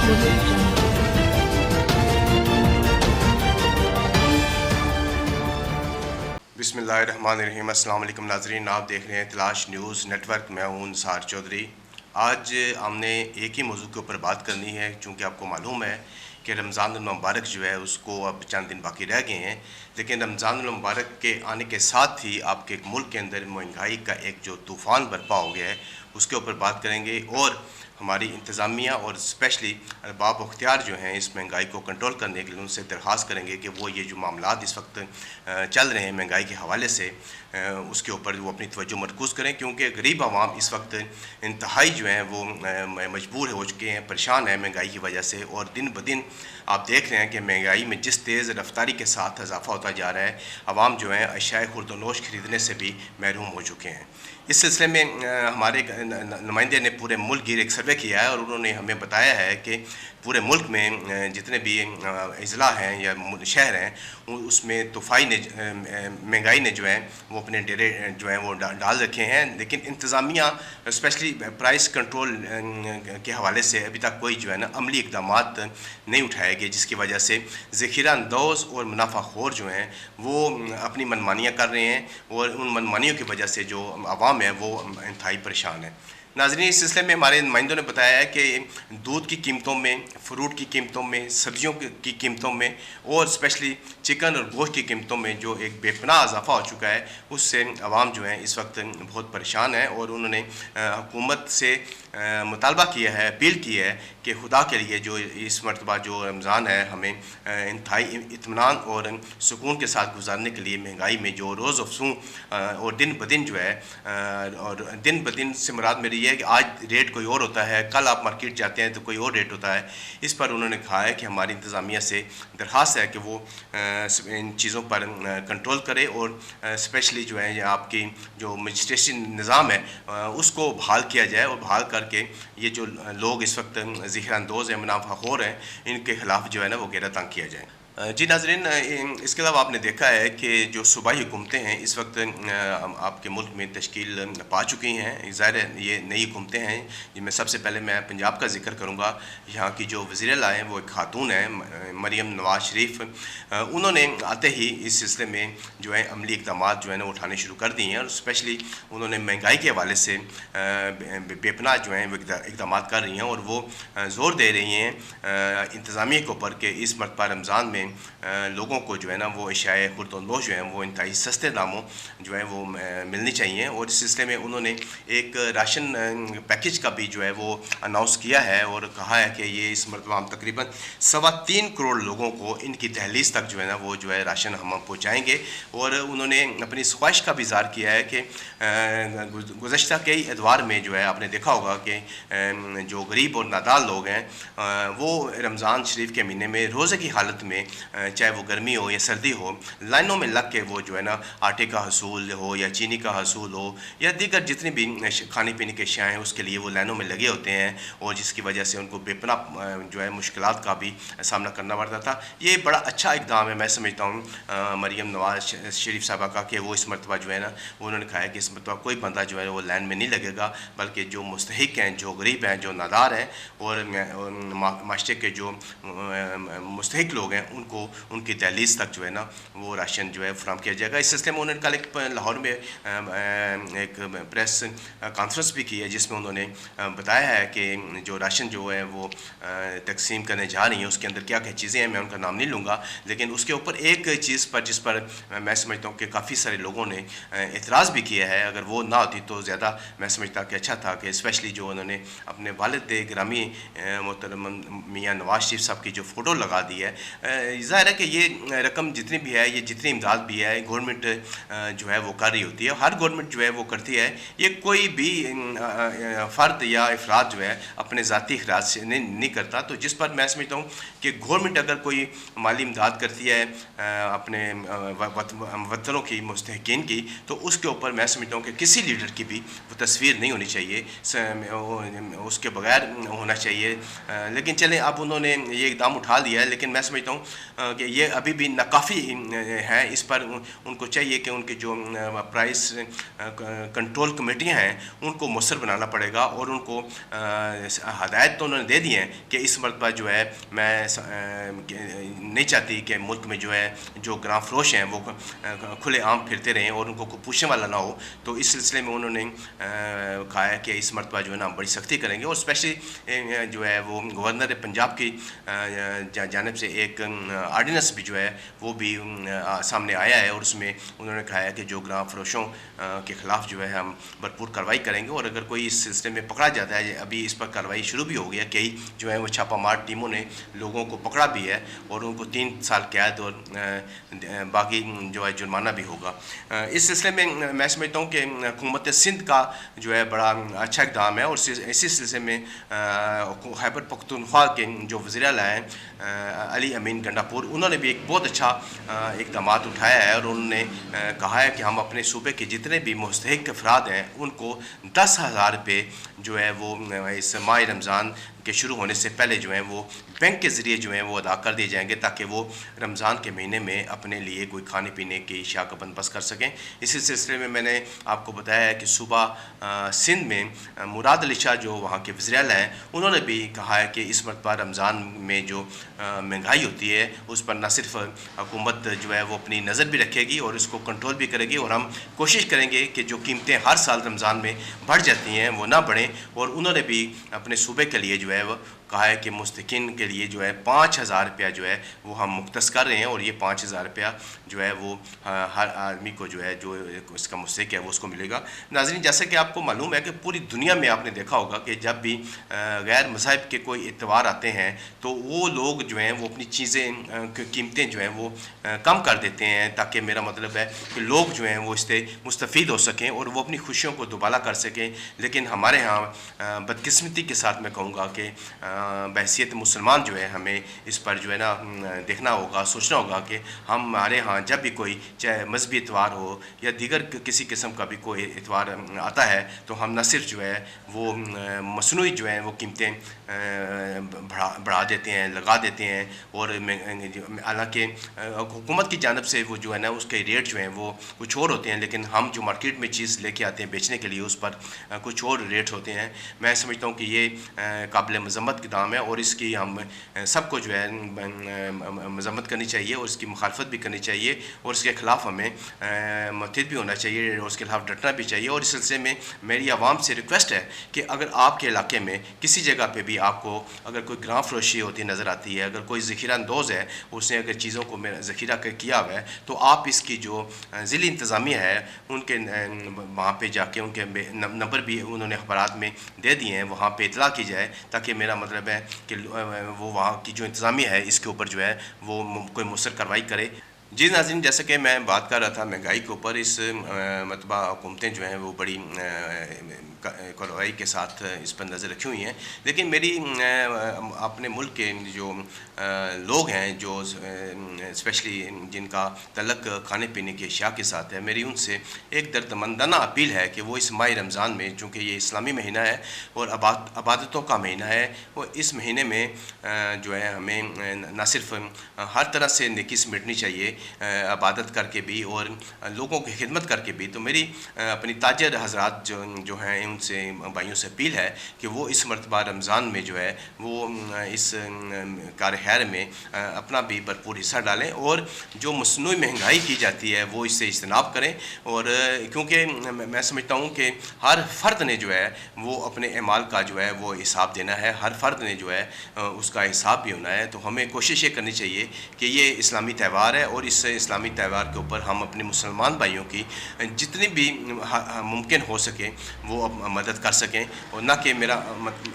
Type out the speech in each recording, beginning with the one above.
बिस्मिल्लाहिर्रहमानिर्रहीम। अस्सलाम वालेकुम नाज़रीन, आप देख रहे हैं तलाश न्यूज़ नेटवर्क। मैं हूं निसार चौधरी। आज हमने एक ही मौजू के ऊपर बात करनी है, चूँकि आपको मालूम है कि रमज़ान मुबारक जो है उसको अब चंद दिन बाकी रह गए हैं। लेकिन रमज़ान मुबारक के आने के साथ ही आपके मुल्क के अंदर महंगाई का एक जो तूफ़ान बर्पा हो गया है उसके ऊपर बात करेंगे, और हमारी इंतज़ामिया और स्पेशली अरबाब अख्तियार जो हैं इस महंगाई को कंट्रोल करने के लिए उनसे दरख्वास्त करेंगे कि वो ये जो मामलात इस वक्त चल रहे हैं महंगाई के हवाले से उसके ऊपर वो अपनी तवज्जो मरकूज़ करें, क्योंकि गरीब आवाम इस वक्त इंतहाई जो हैं वो मजबूर हो चुके हैं, परेशान हैं महंगाई की वजह से। और दिन ब दिन आप देख रहे हैं कि महंगाई में जिस तेज़ रफ्तारी के साथ इजाफा होता जा रहा है, आवाम जो है अशियाए खुर्दनोश ख़रीदने से भी महरूम हो चुके हैं। इस सिलसिले में हमारे नुमाइंदे ने पूरे मुल्क गिर एक सर्वे किया है और उन्होंने हमें बताया है कि पूरे मुल्क में जितने भी अज़ला हैं या शहर हैं उसमें तूफ़ाई ने महंगाई ने जो है वो अपने डेरे जो हैं वो डाल रखे हैं। लेकिन इंतज़ामिया स्पेशली प्राइस कंट्रोल के हवाले से अभी तक कोई जो है ना अमली इक़दाम नहीं उठाए गए, जिसकी वजह से ज़ख़ीरा अंदोज़ और मुनाफाखोर जो हैं वो अपनी मनमानियाँ कर रहे हैं, और उन मनमानियों की वजह से जो आवाम है वो इंतहाई परेशान है। नाज़रीन, इस सिलसिले में हमारे नुमाइंदों ने बताया है कि दूध की कीमतों में, फ्रूट की कीमतों में, सब्जियों की कीमतों में और स्पेशली चिकन और गोश्त की कीमतों में जो एक बेपनाह इजाफा हो चुका है उससे आवाम जो है इस वक्त बहुत परेशान है। और उन्होंने हुकूमत से मुतालबा किया है, अपील की है कि खुदा के लिए जो इस मरतबा जो रमज़ान है हमें इंतहाई इत्मीनान और सुकून के साथ गुजारने के लिए महंगाई में जो रोज़ अफसू और दिन ब दिन जो है और दिन ब दिन से मुराद मेरी है कि आज रेट कोई और होता है, कल आप मार्केट जाते हैं तो कोई और रेट होता है। इस पर उन्होंने कहा है कि हमारी इंतज़ामिया से दरख्वास्त है कि वो इन चीज़ों पर कंट्रोल करे और स्पेशली जो है आपकी जो मजिस्ट्रेशन निज़ाम है उसको बहाल किया जाए, और बहाल करके ये जो लोग इस वक्त ज़ख़ीरा अंदोज़ हैं, मुनाफाखोर हैं, इनके ख़िलाफ़ जो है ना वो घेरा तंग किया जाए। जी नाज़रीन, इसके अलावा आपने देखा है कि जो सूबाई हुकूमतें हैं इस वक्त आपके मुल्क में तश्कील पा चुकी हैं। ज़ाहिर है ये नई हुकूमतें हैं, जिनमें सबसे पहले मैं पंजाब का जिक्र करूँगा। यहाँ की जो वज़ीर-ए-आला हैं वो एक खातून है मरियम नवाज़ शरीफ। उन्होंने आते ही इस सिलसिले में जो है अमली इक़दाम जो है ना उठाने शुरू कर दिए हैं, और स्पेशली उन्होंने महंगाई के हवाले से बेपनाह जो हैं वो इक़दाम कर रही हैं, और वो ज़ोर दे रही हैं इंतज़ामिया के ऊपर कि इस मरतबा रमज़ान में लोगों को जो है ना वो अशियाए खुर्दनोश जो हैं वो इंतहाई सस्ते दामों जो है वो मिलनी चाहिए। और इस सिलसिले में उन्होंने एक राशन पैकेज का भी जो है वो अनाउंस किया है और कहा है कि ये इस मरतबा हम तकरीबन 3.25 करोड़ लोगों को इनकी दहलीज तक जो है ना वो जो है राशन हम पहुँचाएँगे। और उन्होंने अपनी ख्वाहिश का भी इज़हार किया है कि गुज़श्ता कई एतवार में जो है आपने देखा होगा कि जो गरीब और नादार लोग हैं वो रमज़ान शरीफ के महीने में रोज़े की हालत में चाहे वो गर्मी हो या सर्दी हो, लाइनों में लग के वो जो है ना आटे का हसूल हो या चीनी का हसूल हो या दीगर जितनी भी खाने पीने के अशिया हैं उसके लिए वो लाइनों में लगे होते हैं, और जिसकी वजह से उनको बेपनाह जो है मुश्किलात का भी सामना करना पड़ता था। ये बड़ा अच्छा इक़दाम है मैं समझता हूँ मरियम नवाज़ शरीफ साहबा का, कि वो इस मरतबा जो है ना उन्होंने कहा है कि इस मरतबा कोई बंदा जो है वो लाइन में नहीं लगेगा, बल्कि जो मुस्तहिक हैं, जो गरीब हैं, जो नादार हैं और माशरे के जो मुस्तहिक लोग हैं उनको उनकी दहलीज तक जो है ना वो राशन जो है फराहम किया जाएगा। इस सिलसिले में उन्होंने कल एक लाहौर में एक प्रेस कॉन्फ्रेंस भी की है, जिसमें उन्होंने बताया है कि जो राशन जो है वो तकसीम करने जा रही है उसके अंदर क्या क्या चीज़ें हैं, मैं उनका नाम नहीं लूँगा, लेकिन उसके ऊपर एक चीज़ पर जिस पर मैं समझता हूँ कि काफ़ी सारे लोगों ने एतराज़ भी किया है। अगर वो ना होती तो ज़्यादा मैं समझता कि अच्छा था, कि स्पेशली जो उन्होंने अपने वालिद गिरामी मोहतरम मियाँ नवाज़ शरीफ साहब की जो फ़ोटो लगा दी है। ज़ाहिर है कि ये रकम जितनी भी है, ये जितनी इमदाद भी है गवर्नमेंट जो है वो कर रही होती है, हर गवर्नमेंट जो है वो करती है। ये कोई भी फ़र्द या अफराद जो है अपने ज़ाती अखराज से नहीं करता। तो जिस पर मैं समझता हूँ कि गवर्नमेंट अगर कोई माली इमदाद करती है अपने वतनों की, मुस्तहिकीन की, तो उसके ऊपर मैं समझता हूँ कि किसी लीडर की भी वो तस्वीर नहीं होनी चाहिए, उसके बगैर होना चाहिए। लेकिन चलें, अब उन्होंने ये इक़दाम उठा लिया है, लेकिन मैं समझता हूँ कि ये अभी भी नाकाफ़ी है। इस पर उनको चाहिए कि उनके जो प्राइस कंट्रोल कमेटियाँ हैं उनको मौसर बनाना पड़ेगा, और उनको हदायत तो उन्होंने दे दी हैं कि इस मरतबा जो है मैं नहीं चाहती कि मुल्क में जो है जो ग्राम फरोश हैं वो खुले आम फिरते रहें और उनको कोई पूछने वाला ना हो। तो इस सिलसिले में उन्होंने कहा है कि इस मरतबा जो है ना बड़ी सख्ती करेंगे, और स्पेशली जो है वो गवर्नर पंजाब की जानिब से एक आर्डिनेंस भी जो है वो भी सामने आया है, और उसमें उन्होंने कहा है कि जो ग्राम फरोशों के ख़िलाफ़ जो है हम भरपूर कार्रवाई करेंगे, और अगर कोई इस सिलसिले में पकड़ा जाता है, अभी इस पर कार्रवाई शुरू भी हो गई है, कई जो है वो छापामार टीमों ने लोगों को पकड़ा भी है और उनको 3 साल कैद और बाकी जो है जुर्माना भी होगा। इस सिलसिले में मैं समझता हूँ कि हुकूमत सिंध का जो है बड़ा अच्छा इक़दाम है, और इसी सिलसिले में खैबर पख्तूनख्वा के जो वज़ीर आला हैं अली अमीन गंडापुर, उन्होंने भी एक बहुत अच्छा इक़दाम उठाया है, और उन्होंने कहा है कि हम अपने सूबे के जितने भी मुस्तहिक़ अफराद हैं उनको 10,000 रुपये जो है वो इस माह रमज़ान के शुरू होने से पहले जो है वो बैंक के ज़रिए जो है वो अदा कर दिए जाएंगे, ताकि वो रमज़ान के महीने में अपने लिए कोई खाने पीने की अशिया का बंदोबस्त कर सकें। इसी सिलसिले में मैंने आपको बताया है कि सुबह सिंध में मुराद अली शाह जो वहाँ के वज़ीर आला हैं, उन्होंने भी कहा है कि इस मरतबा रमज़ान में जो महंगाई होती है उस पर न सिर्फ हुकूमत जो है वो अपनी नज़र भी रखेगी और इसको कंट्रोल भी करेगी, और हम कोशिश करेंगे कि जो कीमतें हर साल रमज़ान में बढ़ जाती हैं वो ना बढ़ें। और उन्होंने भी अपने सूबे के लिए जो है वो कहा है कि मुस्तकिन के लिए जो है 5,000 रुपया जो है वो हम मुख्तस कर रहे हैं, और ये 5,000 रुपया जो है वो हर आदमी को जो है जो इसका मुस्तहिक है वो उसको मिलेगा। नाज़रीन, जैसे कि आपको मालूम है कि पूरी दुनिया में आपने देखा होगा कि जब भी गैर मज़हब के कोई इत्वार आते हैं तो वो लोग जो हैं वो अपनी चीज़ें कीमतें जो हैं वो कम कर देते हैं, ताकि मेरा मतलब है कि लोग जो हैं वो इससे मुस्तफ़ीद हो सकें और वो अपनी खुशियों को दुबाला कर सकें। लेकिन हमारे यहाँ बदकिस्मती के साथ मैं कहूँगा कि बहैसियत मुसलमान जो है हमें इस पर जो है ना देखना होगा, सोचना होगा कि हमारे यहाँ जब भी कोई चाहे मजहबी इतवार हो या दीगर किसी किस्म का भी कोई इतवार आता है तो हम न सिर्फ जो है वो मसनूई जो है वो कीमतें बढ़ा देते हैं, लगा देते हैं, और हालांकि हुकूमत की जानिब से वो जो है ना उसके रेट जो हैं वो कुछ और होते हैं, लेकिन हम जो मार्केट में चीज़ लेके आते हैं बेचने के लिए उस पर कुछ और रेट होते हैं। मैं समझता हूँ कि ये काबिल मज़म्मत की दाम है, और इसकी हम सबको जो है मज़म्मत करनी चाहिए और इसकी मुखालफत भी करनी चाहिए, और इसके ख़िलाफ़ हमें मुतहिद भी होना चाहिए और उसके खिलाफ़ डटना भी चाहिए। और इस सिलसिले में मेरी आवाम से रिक्वेस्ट है कि अगर आपके इलाके में किसी जगह पे भी आपको अगर कोई ग्राम फरोशी होती नज़र आती है, अगर कोई ज़ख़ीरा अंदोज़ है उसने अगर चीज़ों को ज़ख़ीरा किया हुआ है, तो आप इसकी जो ज़िली इंतज़ामिया है उनके वहाँ पे जाके उनके नंबर भी उन्होंने अखबारात में दे दिए हैं, वहाँ पे इतला की जाए, ताकि मेरा मतलब है कि वो वहाँ की जो इंतज़ामिया है इसके ऊपर जो है वो कोई मुसर कार्रवाई करे। जी नाज़रीन, जैसे कि मैं बात कर रहा था महंगाई के ऊपर, इस मतबा हुकूमतें जो हैं वो बड़ी कार्रवाई के साथ इस पर नज़र रखी हुई हैं, लेकिन मेरी अपने मुल्क के जो लोग हैं जो स्पेशली जिनका तल्लक खाने पीने की अशिया के साथ है, मेरी उनसे एक दर्दमंदाना अपील है कि वो इस माह रमज़ान में, चूँकि ये इस्लामी महीना है और अबादतों का महीना है, वो इस महीने में जो है हमें न सिर्फ हर तरह से नेकी समेटनी चाहिए इबादत करके भी और लोगों की खिदमत करके भी। तो मेरी अपनी ताजर हज़रात जो हैं उनसे भाइयों से अपील है कि वो इस मरतबा रमज़ान में जो है वो इस कार खैर में अपना भी भरपूर हिस्सा डालें, और जो मसनूई महंगाई की जाती है वो इससे इज्तनाब करें। और क्योंकि मैं समझता हूँ कि हर फ़र्द ने जो है वो अपने अमाल का जो है वो हिसाब देना है, हर फ़र्द ने जो है उसका हिसाब भी होना है। तो हमें कोशिश ये करनी चाहिए कि ये इस्लामी त्यौहार है और इस इस्लामी त्यौहार के ऊपर हम अपने मुसलमान भाइयों की जितनी भी मुमकिन हो सके वो मदद कर सकें, और न कि मेरा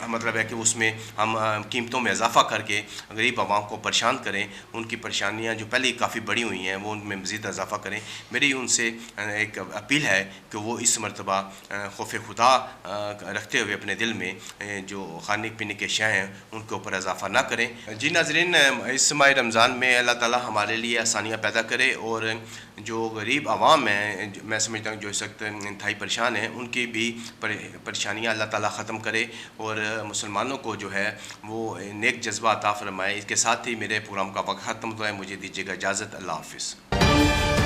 मतलब है कि उसमें हम कीमतों में इजाफ़ा करके गरीब आवाम को परेशान करें, उनकी परेशानियां जो पहले ही काफ़ी बड़ी हुई हैं वो उनमें मज़ीद इजाफ़ा करें। मेरी उनसे एक अपील है कि वो इस मरतबा खौफ खुदा रखते हुए अपने दिल में जो खाने पीने के अशिया हैं उनके ऊपर इजाफ़ा ना करें। जी नाज़रीन, इस माह रमज़ान में अल्लाह ताला हमारे लिए आसानियाँ पैदा करे और जो गरीब आवाम है, मैं समझता हूँ जो इस वक्त इंतहाई परेशान हैं, उनकी भी परेशानियाँ अल्लाह ताला ख़त्म करे और मुसलमानों को जो है वो नेक जज्बा अता फरमाए। इसके साथ ही मेरे प्रोग्राम का वक्त ख़त्म होता है। मुझे दीजिएगा इजाज़त। अल्लाह हाफ़िज़।